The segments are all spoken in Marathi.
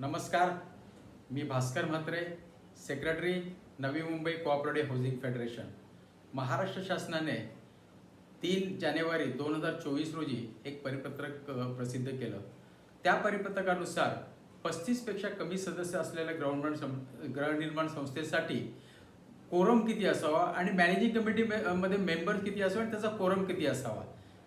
नमस्कार, मी Bhaskar Mhatre, secretary Navi Mumbai cooperative housing federation. Maharashtra शासनाने 3 जानेवारी 2024 रोजी एक परिपत्रक प्रसिद्ध केलं. त्या परिपत्रकानुसार 35पेक्षा कमी सदस्य असलेल्या गृहनिर्माण संस्थेसाठी कोरम किती असावा आणि मॅनेजिंग कमिटीमध्ये मेंबर किती असावा आणि त्याचा कोरम किती असावा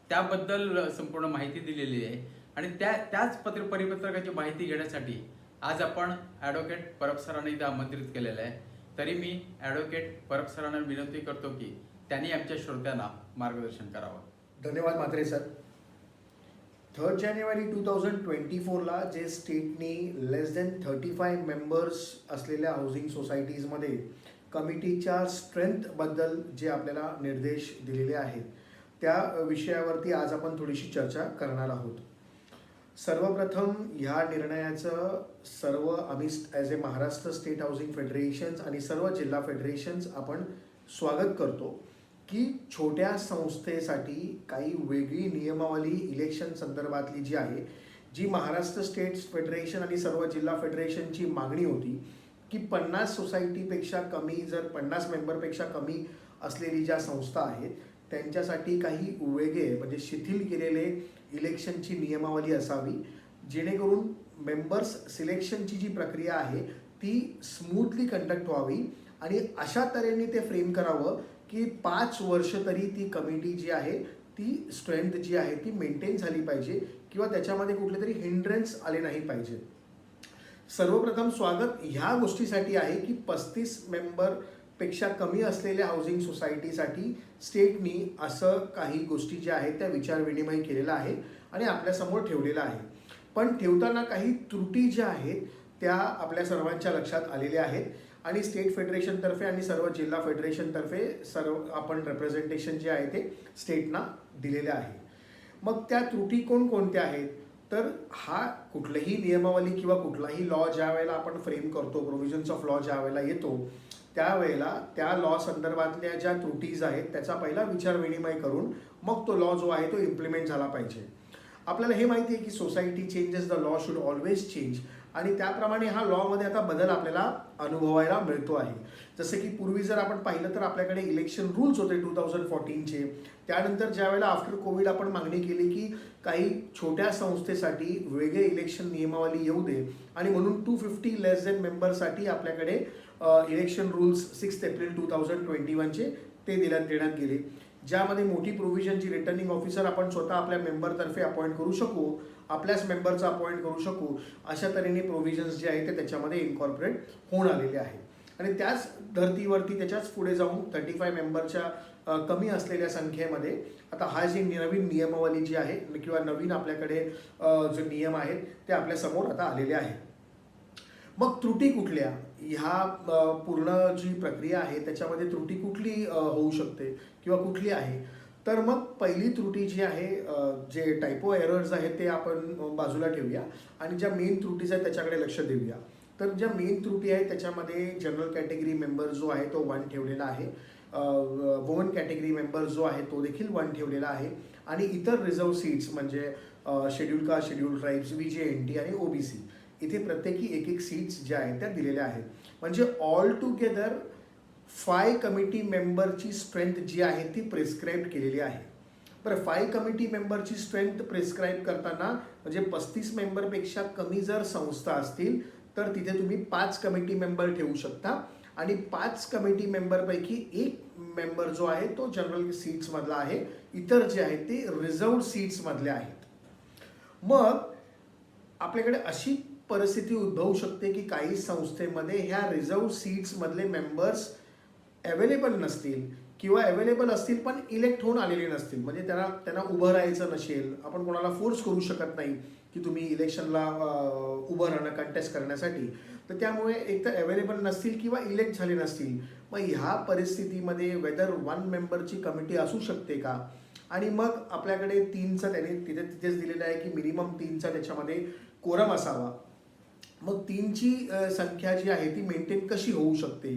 त्याबद्दल संपूर्ण माहिती दिलेली आहे. आणि त्याच परिपत्रकाची माहिती घेण्यासाठी आज आपण ॲडव्होकेट परब सरांना इथं आमंत्रित केलेलं आहे. तरी मी ॲडव्होकेट परब सरांना विनंती करतो की त्यांनी आमच्या श्रोत्यांना मार्गदर्शन करावं. धन्यवाद म्हात्रे सर. 3 जानेवारी 2024ला जे स्टेटनी लेस दॅन 35 मेंबर्स असलेल्या हाऊसिंग सोसायटीजमध्ये कमिटीच्या स्ट्रेंथबद्दल जे आपल्याला निर्देश दिलेले आहेत त्या विषयावरती आज आपण थोडीशी चर्चा करणार आहोत. सर्वप्रथम ह्या निर्णयाचं सर्व आम्ही ॲज ए महाराष्ट्र स्टेट हाऊसिंग फेडरेशन्स आणि सर्व जिल्हा फेडरेशन्स आपण स्वागत करतो की छोट्या संस्थेसाठी काही वेगळी नियमावली इलेक्शन संदर्भातली जी आहे, जी महाराष्ट्र स्टेट फेडरेशन आणि सर्व जिल्हा फेडरेशनची मागणी होती की 50 सोसायटीपेक्षा कमी, जर 50 मेंबरपेक्षा कमी असलेली ज्या संस्था आहेत त्यांच्यासाठी काही वेगळे म्हणजे शिथिल केलेले इलेक्शनची नियमावली असावी, जेणेकरून मेंबर्स सिलेक्शनची जी प्रक्रिया आहे ती स्मूथली कंडक्ट व्हावी आणि अशा तऱ्हेने ते फ्रेम करावं की 5 वर्ष तरी ती कमिटी जी आहे ती स्ट्रेंथ जी आहे ती मेंटेन झाली पाहिजे किंवा त्याच्यामध्ये कुठले तरी हिंड्रन्स आले नाही पाहिजे. सर्वप्रथम स्वागत ह्या गोष्टीसाठी आहे की 35 मेंबरपेक्षा कमी असलेल्या हाऊसिंग सोसायटीसाठी स्टेटनी असं काही गोष्टी ज्या आहेत त्या विचारविनिमय केलेला आहे आणि आपल्यासमोर ठेवलेला आहे. पण ठेवताना काही त्रुटी ज्या आहेत त्या आपल्या सर्वांच्या लक्षात आलेल्या आहेत आणि स्टेट फेडरेशनतर्फे आणि सर्व जिल्हा फेडरेशनतर्फे सर्व आपण रिप्रेझेंटेशन जे आहे ते स्टेटना दिलेले आहे. मग त्या त्रुटी कोणकोणत्या आहेत, तर हा कुठलीही नियमावली किंवा कुठलाही लॉ ज्या वेळेला आपण फ्रेम करतो, प्रोव्हिजन्स ऑफ लॉ ज्या वेळेला येतो त्यावेळेला त्या लॉ संदर्भातल्या ज्या त्रुटीज आहेत त्याचा पहिला विचारविनिमय करून मग तो लॉ जो आहे तो इम्प्लिमेंट झाला पाहिजे. आपल्याला हे माहिती आहे की society changes the law should always change आणि त्याप्रमाणे हा लॉमध्ये आता बदल आपल्याला अनुभवायला मिळतो आहे. जसं की पूर्वी जर आपण पाहिलं तर आपल्याकडे इलेक्शन रूल्स होते 2014चे. त्यानंतर ज्यावेळेला आफ्टर कोविड आपण मागणी केली की काही छोट्या संस्थेसाठी वेगळे इलेक्शन नियमावली येऊ दे आणि म्हणून 250 लेस दॅन मेंबरसाठी आपल्याकडे इलेक्शन रूल्स 6 एप्रिल 2021चे ते देण्यात गेले, ज्यामध्ये मोठी प्रोव्हिजन जी रिटर्निंग ऑफिसर आपण स्वतः आपल्या मेंबरतर्फे अपॉइंट करू शकू, आपल्याच मेंबरचा अपॉइंट करू शकू, अशा तऱ्हेने प्रोव्हिजन्स जे आहेत ते त्याच्यामध्ये इन्कॉर्पोरेट होऊन आलेले आहे. आणि त्याच धर्तीवरती त्याच्याच पुढे जाऊन 35 मेंबरच्या कमी असलेल्या संख्येमध्ये आता हा जी नवीन नियमावली जी आहे किंवा नवीन आपल्याकडे जे नियम आहेत ते आपल्यासमोर आता आलेले आहेत. मग त्रुटी कुठल्या, ह्या पूर्ण जी प्रक्रिया आहे त्याच्यामध्ये त्रुटी कुठली होऊ शकते किंवा कुठली आहे, तर मग पहिली त्रुटी जी आहे, जे टायपो एरर्स आहेत ते आपण बाजूला ठेवूया आणि ज्या मेन त्रुटीज आहेत त्याच्याकडे लक्ष देऊया. तर ज्या मेन त्रुटी आहेत त्याच्यामध्ये जनरल कॅटेगरी मेंबर जो आहे तो 1 ठेवलेला आहे, वुमन कॅटेगरी मेंबर जो आहे तो देखील 1 ठेवलेला आहे आणि इतर रिझर्व सीट्स म्हणजे schedule caste, schedule tribes, VJNT आणि OBC इथे प्रत्येकी एक सीट्स ज्या आहेत त्या दिलेल्या आहेत. म्हणजे ऑल टुगेदर 5 कमिटी मेंबरची स्ट्रेंथ जी आहे ती प्रिस्क्राईब केलेली आहे. बरं, 5 कमिटी मेंबरची स्ट्रेंथ प्रिस्क्राईब करताना म्हणजे 35 मेंबरपेक्षा कमी जर संस्था असतील तर तिथे तुम्ही 5 कमिटी मेंबर ठेवू शकता आणि 5 कमिटी मेंबरपैकी एक मेंबर जो आहे तो जनरल सीट्समधला आहे, इतर जे आहेत ते रिझर्व्ड सीट्समधले आहेत. मग आपल्याकडे अशी परिस्थिती उद्भवू शकते की काही संस्थेमध्ये ह्या रिझर्व्ड सीट्समधले मेंबर्स अवेलेबल नसतील किंवा अवेलेबल असतील पण इलेक्ट होऊन आलेले नसतील, म्हणजे त्यांना उभं राहायचं नसेल, आपण कोणाला फोर्स करू शकत नाही की तुम्ही इलेक्शनला उभं राहणं कंटेस्ट करण्यासाठी, तर त्यामुळे एक तर अवेलेबल नसतील किंवा इलेक्ट झाले नसतील. मग ह्या परिस्थितीमध्ये वेदर 1 मेंबरची कमिटी असू शकते का, आणि मग आपल्याकडे 3चा त्याने तिथेच दिलेलं आहे की मिनिमम 3चा त्याच्यामध्ये कोरम असावा. मग 3ची संख्या जी आहे ती मेंटेन कशी होऊ शकते,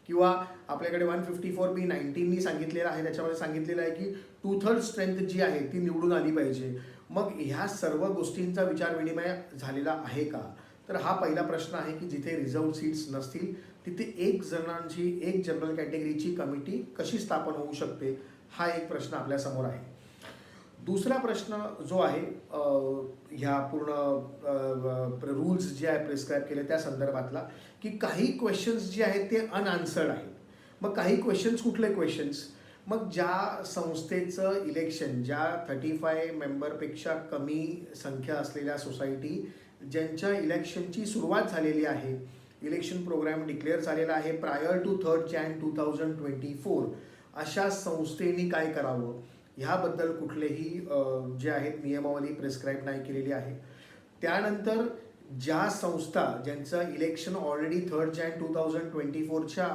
किंवा आपल्याकडे 154B19नी सांगितलेलं आहे, त्याच्यामध्ये सांगितलेलं आहे की 2/3 स्ट्रेंथ जी आहे ती निवडून आली पाहिजे. मग ह्या सर्व गोष्टींचा विचार विनिमय झालेला आहे का, तर हा पहिला प्रश्न आहे की जिथे रिझर्व सीट्स नसतील तिथे एक जनरल कॅटेगरीची कमिटी कशी स्थापन होऊ शकते, हा एक प्रश्न आपल्यासमोर आहे. दुसरा प्रश्न जो आहे ह्या पूर्ण रूल्स जे आहे प्रिस्क्राईब केले त्या संदर्भातला, की काही क्वेश्चन्स जे आहेत ते अनआन्सर्ड आहेत. मग काही क्वेश्चन्स कुठले क्वेश्चन्स, मग ज्या संस्थेचं इलेक्शन, ज्या 35 मेंबरपेक्षा कमी संख्या असलेल्या सोसायटी ज्यांच्या इलेक्शनची सुरुवात झालेली आहे, इलेक्शन प्रोग्राम डिक्लेअर झालेला आहे प्रायर टू 3 Jan 2024, अशा संस्थेनी काय करावं ह्याबद्दल कुठलेही जे आहेत नियमावली प्रिस्क्राईब नाही केलेली आहे. त्यानंतर ज्या संस्था ज्यांचं इलेक्शन ऑलरेडी 3 Jan 2024च्या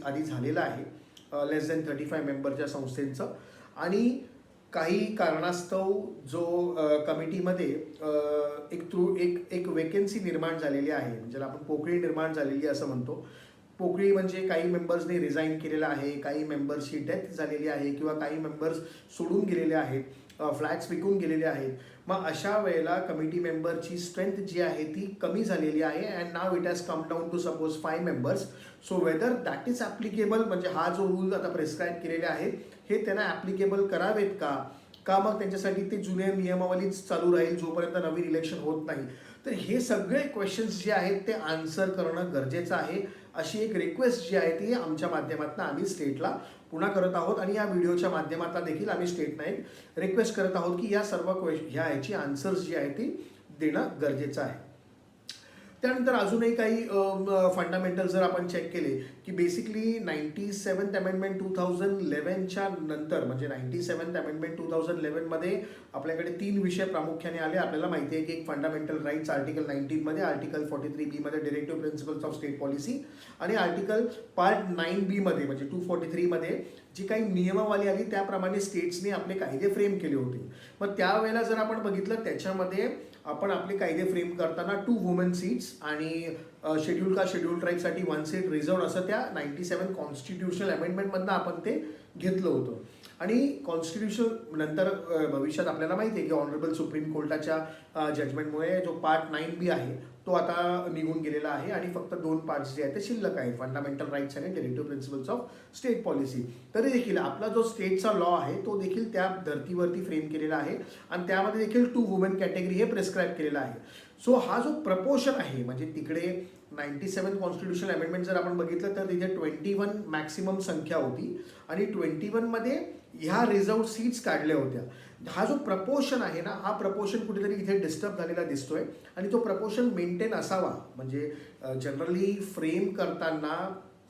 आधी झालेलं आहे, लेस दॅन 35 मेंबरच्या संस्थेचं, आणि काही कारणास्तव जो कमिटीमध्ये एक वेकेन्सी निर्माण झालेली आहे, म्हणजे आपण पोकळी निर्माण झालेली असं म्हणतो. पोकळी म्हणजे काही मेंबर्सने रिझाईन केलेलं आहे, काही मेंबर्सची डेथ झालेली आहे, किंवा काही मेंबर्स सोडून गेलेले आहेत, फ्लॅट्स विकून गेलेले आहेत. मग अशा वेळेला कमिटी मेंबरची स्ट्रेंथ जी आहे ती कमी झालेली आहे, and now it has come down to suppose 5 members. So whether that is applicable, म्हणजे हा जो रूल आता प्रिस्क्राईब केलेले आहे हे त्यांना ॲप्लिकेबल करावेत का मग त्यांच्यासाठी ते जुने नियमावलीच चालू राहील जोपर्यंत नवीन इलेक्शन होत नाही. तर हे सगळे क्वेश्चन्स जे आहेत ते आन्सर करणं गरजेचं आहे, अशी एक रिक्वेस्ट जी आहे ती आमच्या माध्यमातून आम्ही स्टेटला पुन्हा करत आहोत. आणि या व्हिडिओच्या माध्यमातून देखील आम्ही स्टेटला एक रिक्वेस्ट करत आहोत की या सर्व ह्याची आन्सर्स जी आहे ती देणं गरजेचं आहे. त्यानंतर अजूनही काही फंडामेंटल जर आपण चेक केले की बेसिकली 97th अमेंडमेंट 2011च्या नंतर, म्हणजे 97th अमेंडमेंट 2011 मध्ये आपल्याकडे 3 विषय प्रामुख्याने आले. आपल्याला माहिती आहे की एक फंडामेंटल राईट्स आर्टिकल 19 मध्ये, आर्टिकल 43B मध्ये directive principles of state policy, आणि आर्टिकल पार्ट 9B मध्ये म्हणजे 243 मध्ये जी काही नियमावली आली त्याप्रमाणे स्टेट्सने आपले कायदे फ्रेम केले होते. मग त्यावेळेला जर आपण बघितलं त्याच्यामध्ये आपण आपले कायदे फ्रेम करताना 2 वुमेन सीट्स आणि शेड्यूल ट्राईबसाठी 1 सीट रिझर्व असं त्या 97 कॉन्स्टिट्युशनल अमेंडमेंटमधनं आपण ते घेतलं होतं. आणि कॉन्स्टिट्यूशन नंतर भविष्यात आपल्याला माहिती आहे की ऑनरेबल सुप्रीम कोर्टाच्या जजमेंटमुळे जो पार्ट 9B आहे तो आता निघून गेलेला आहे, आणि फक्त 2 पार्ट्स जे आहेत ते शिल्लक आहेत, फंडामेंटल राईट्स आणि directive principles of state policy. तरी देखील आपला जो स्टेटचा लॉ आहे तो देखील त्या धर्तीवरती फ्रेम केलेला आहे, आणि त्यामध्ये देखील 2 वुमेन कॅटेगरी हे प्रिस्क्राईब केलेला आहे. सो हा जो प्रपोर्शन आहे, म्हणजे तिकडे 97 कॉन्स्टिट्युशनल अमेंडमेंट जर आपण बघितलं तर तिथे 21 मॅक्सिमम संख्या होती, आणि 21 मध्ये ह्या रिझर्व सीट्स काढल्या होत्या. हा जो प्रपोर्शन आहे ना, हा प्रपोर्शन कुठेतरी इथे डिस्टर्ब झालेला दिसतोय, आणि तो प्रपोर्शन मेंटेन असावा. म्हणजे जनरली फ्रेम करताना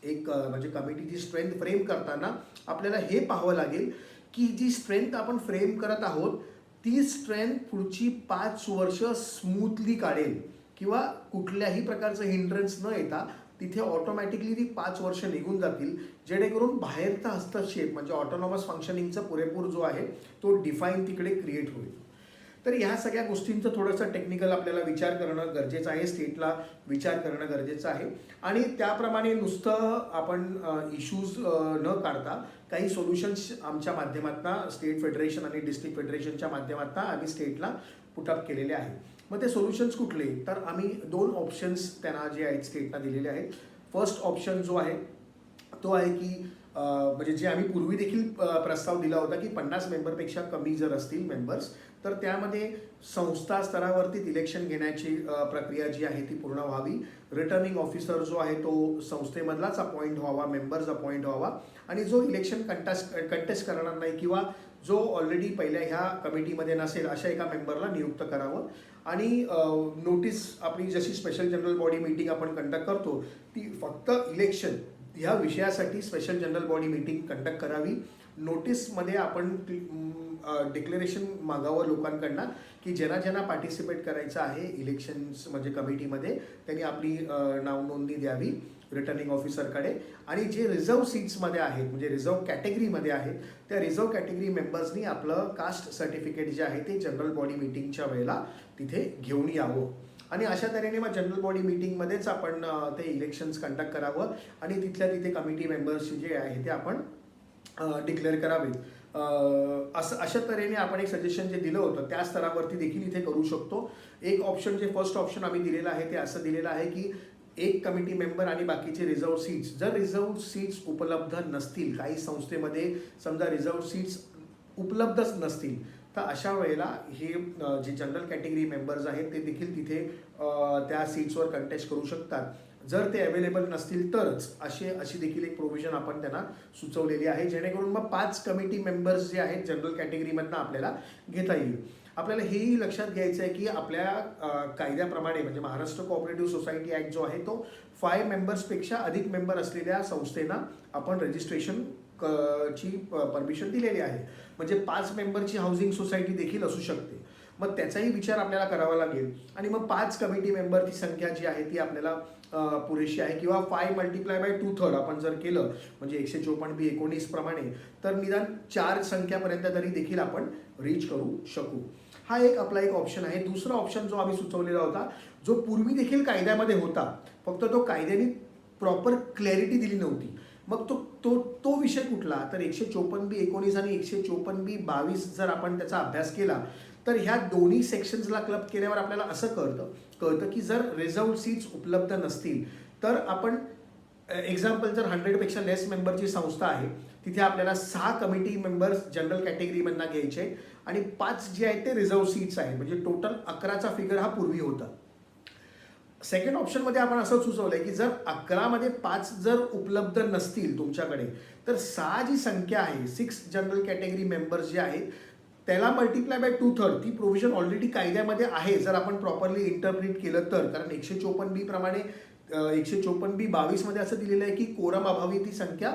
म्हणजे कमिटीची स्ट्रेंथ फ्रेम करताना आपल्याला हे पाहावं लागेल की जी स्ट्रेंथ आपण फ्रेम करत आहोत ती स्ट्रेंथ पुढची 5 वर्ष स्मूथली काढेल, किंवा कुठल्याही प्रकारचं हिंड्रन्स न येता तिथे ऑटोमॅटिकली ती 5 वर्ष निघून जातील, जेणेकरून बाहेरचा हस्तक्षेप म्हणजे ऑटोनॉमस फंक्शनिंगचा पुरेपूर जो आहे तो डिफाईन तिकडे क्रिएट होईल. तर ह्या सगळ्या गोष्टींचं थोडंसं टेक्निकल आपल्याला विचार करणं गरजेचं आहे, स्टेटला विचार करणं गरजेचं आहे, आणि त्याप्रमाणे नुसतं आपण इश्यूज न काढता काही सोल्युशन्स आमच्या माध्यमातून स्टेट फेडरेशन आणि डिस्ट्रिक्ट फेडरेशनच्या माध्यमातून आम्ही स्टेटला पुटअप केलेले आहे. मग ते सोल्युशन्स कुठले, तर आम्ही 2 ऑप्शन्स त्यांना जे आहेत स्टेटला दिलेले आहेत. फर्स्ट ऑप्शन जो आहे तो आहे की म्हणजे जे आम्ही पूर्वी देखील प्रस्ताव दिला होता की 50 मेंबरपेक्षा कमी जर असतील मेंबर्स तर त्यामध्ये संस्था स्तरावरतीच इलेक्शन घेण्याची प्रक्रिया जी आहे ती पूर्ण व्हावी. रिटर्निंग ऑफिसर जो आहे तो संस्थेमधलाच अपॉइंट व्हावा, मेंबर्स अपॉइंट व्हावा, आणि जो इलेक्शन कंटेस्ट करणार नाही किंवा जो ऑलरेडी पहिल्या ह्या कमिटीमध्ये नसेल अशा एका मेंबरला नियुक्त करावं. आणि नोटीस आपली जशी स्पेशल जनरल बॉडी मीटिंग आपण कंडक्ट करतो ती फक्त इलेक्शन ह्या विषयासाठी special general body meeting conduct करावी. नोटीसमध्ये आपण डिक्लेरेशन मागावं लोकांकडनं की ज्यांना पार्टिसिपेट करायचं आहे इलेक्शन्स म्हणजे कमिटीमध्ये त्यांनी आपली नाव नोंदणी द्यावी रिटर्निंग ऑफिसरकडे. आणि जे रिझर्व सीट्समध्ये आहेत म्हणजे रिझर्व कॅटेगरीमध्ये आहेत त्या रिझर्व कॅटेगरी मेंबर्सनी आपलं कास्ट सर्टिफिकेट जे आहे ते जनरल बॉडी मीटिंगच्या वेळेला तिथे घेऊन यावं. आणि अशा तऱ्हेने मग जनरल बॉडी मीटिंगमध्येच आपण ते इलेक्शन्स कंडक्ट करावं आणि तिथल्या तिथे कमिटी मेंबर्स जे आहे ते आपण डिक्लेअर करावेत. अशा तऱ्हेने आपण एक सजेशन जे दिलं होतं त्या स्तरावरती देखील इथे करू शकतो. एक ऑप्शन जे फर्स्ट ऑप्शन आम्ही दिलेलं आहे ते असं दिलेलं आहे की एक कमिटी मेंबर आणि बाकीचे रिझर्व सीट्स, जर रिझर्व सीट्स उपलब्ध नसतील, काही संस्थेमध्ये समजा रिझर्व सीट्स उपलब्धच नसतील, तर अशा वेळेला हे जे जनरल कॅटेगरी मेंबर्स आहेत ते देखील तिथे त्या सीट्सवर कंटेस्ट करू शकतात. जर ते अवेलेबल नसतील तरच अशी देखील एक प्रोव्हिजन आपण त्यांना सुचवलेली आहे, जेणेकरून मग 5 कमिटी मेंबर्स जे आहेत जनरल कॅटेगरीमधनं आपल्याला घेता येईल. आपल्याला हेही लक्षात घ्यायचं आहे की आपल्या कायद्याप्रमाणे म्हणजे महाराष्ट्र कोऑपरेटिव्ह सोसायटी ॲक्ट जो आहे तो 5 मेंबर्सपेक्षा अधिक मेंबर असलेल्या संस्थेना आपण रजिस्ट्रेशन ची परमिशन दिलेली आहे. म्हणजे 5 मेंबरची हाऊसिंग सोसायटी देखील असू शकते. मग त्याचाही विचार आपल्याला करावा लागेल आणि मग 5 कमिटी मेंबरची संख्या जी आहे ती आपल्याला पुरेशी आहे किंवा 5 मल्टिप्लाय बाय 2/3 आपण जर केलं म्हणजे 154B19 प्रमाणे तर निदान 4 संख्यापर्यंत तरी देखील आपण रीच करू शकू. हा एक आपला एक ऑप्शन आहे. दुसरा ऑप्शन जो आम्ही सुचवलेला होता जो पूर्वी देखील कायद्यामध्ये होता, फक्त तो कायद्याने प्रॉपर क्लॅरिटी दिली नव्हती. मग तो विषय कुठला, तर 154B19 आणि 154B22 जर आपण त्याचा अभ्यास केला तर ह्या दोन्ही सेक्शन्सला क्लब केल्यावर आपल्याला असं कळतं की जर रिझर्व्ड सीट्स उपलब्ध नसतील तर आपण एक्झाम्पल जर 100पेक्षा लेस मेंबरची संस्था आहे तिथे आपल्याला 6 कमिटी मेंबर्स जनरल कॅटेगरीमधनं घ्यायचे आणि 5 जे आहेत ते रिझर्व्ड सीट्स आहेत, म्हणजे टोटल 11चा फिगर हा पूर्वी होता. सेकंड ऑप्शनमध्ये आपण असं सुचवलंय की जर 11मध्ये 5 जर उपलब्ध नसतील तुमच्याकडे तर 6 जी संख्या आहे 6 जनरल कॅटेगरी मेंबर्स जे आहेत त्याला मल्टिप्लाय बाय 2/3 ती प्रोव्हिजन ऑलरेडी कायद्यामध्ये आहे जर आपण प्रॉपरली इंटरप्रिट केलं तर. कारण 154B प्रमाणे 154B22 मध्ये असं दिलेलं आहे की कोरम अभावी ती संख्या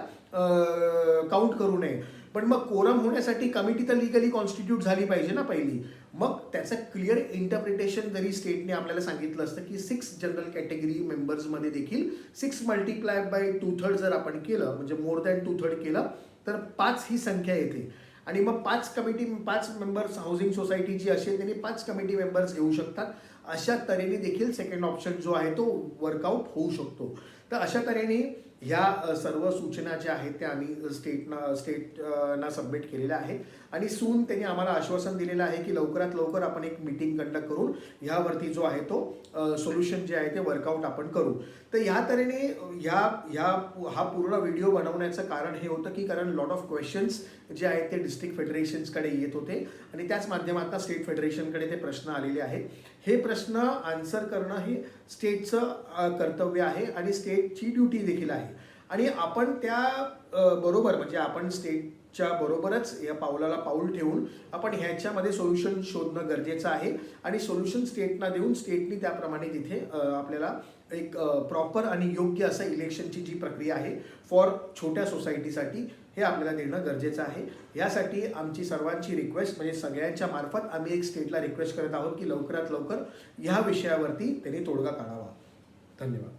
काउंट करू नये. पण मग कोरम होण्यासाठी कमिटी तर लिगली कॉन्स्टिट्यूट झाली पाहिजे ना पहिली. मग त्याचं क्लिअर इंटरप्रिटेशन जरी स्टेटने आपल्याला सांगितलं असतं की 6 जनरल कॅटेगरी मेंबर्समध्ये देखील 6 मल्टिप्लाय बाय 2/3 जर आपण केलं म्हणजे मोर दॅन 2/3 केलं तर 5 ही संख्या येते आणि मग 5 मेंबर्स हाऊसिंग सोसायटी जी असेल त्यांनी 5 कमिटी मेंबर्स घेऊ शकतात. अशा तऱ्हेने देखील सेकंड ऑप्शन जो आहे तो वर्कआउट होऊ शकतो. तर अशा तऱ्हेने ह्या सर्व सूचना ज्या आहेत त्या आम्ही स्टेटना सबमिट केलेल्या आहेत आणि सून त्यांनी आम्हाला आश्वासन दिलेलं आहे की लवकरात लवकर आपण एक मीटिंग कंडक्ट करून ह्यावरती जो आहे तो सोल्युशन जे आहे ते वर्कआउट आपण करू. तर ह्या तऱ्हेने हा पूर्ण व्हिडिओ बनवण्याचं कारण हे होतं की कारण लॉट ऑफ क्वेश्चन्स जे आहेत ते डिस्ट्रिक्ट फेडरेशन्सकडे येत होते आणि त्याच माध्यमातून स्टेट फेडरेशनकडे ते प्रश्न आलेले आहेत. हे प्रश्न आन्सर करणं हे स्टेटचं कर्तव्य आहे आणि स्टेटची ड्युटी देखील आहे आणि आपण त्या बरोबर म्हणजे आपण स्टेटच्या बरोबरच या पाऊलाला पाऊल ठेवून आपण ह्याच्यामध्ये सोल्युशन शोधणं गरजेचं आहे आणि सोल्युशन स्टेटना देऊन स्टेटनी त्याप्रमाणे तिथे आपल्याला एक प्रॉपर आणि योग्य असं इलेक्शनची जी प्रक्रिया आहे फॉर छोट्या सोसायटीसाठी हे आपल्याला देणं गरजेचं आहे. यासाठी आमची सर्वांची रिक्वेस्ट म्हणजे सगळ्यांच्या मार्फत आम्ही एक स्टेटला रिक्वेस्ट करत आहोत की लवकरात लवकर ह्या विषयावरती त्यांनी तोडगा काढावा. धन्यवाद.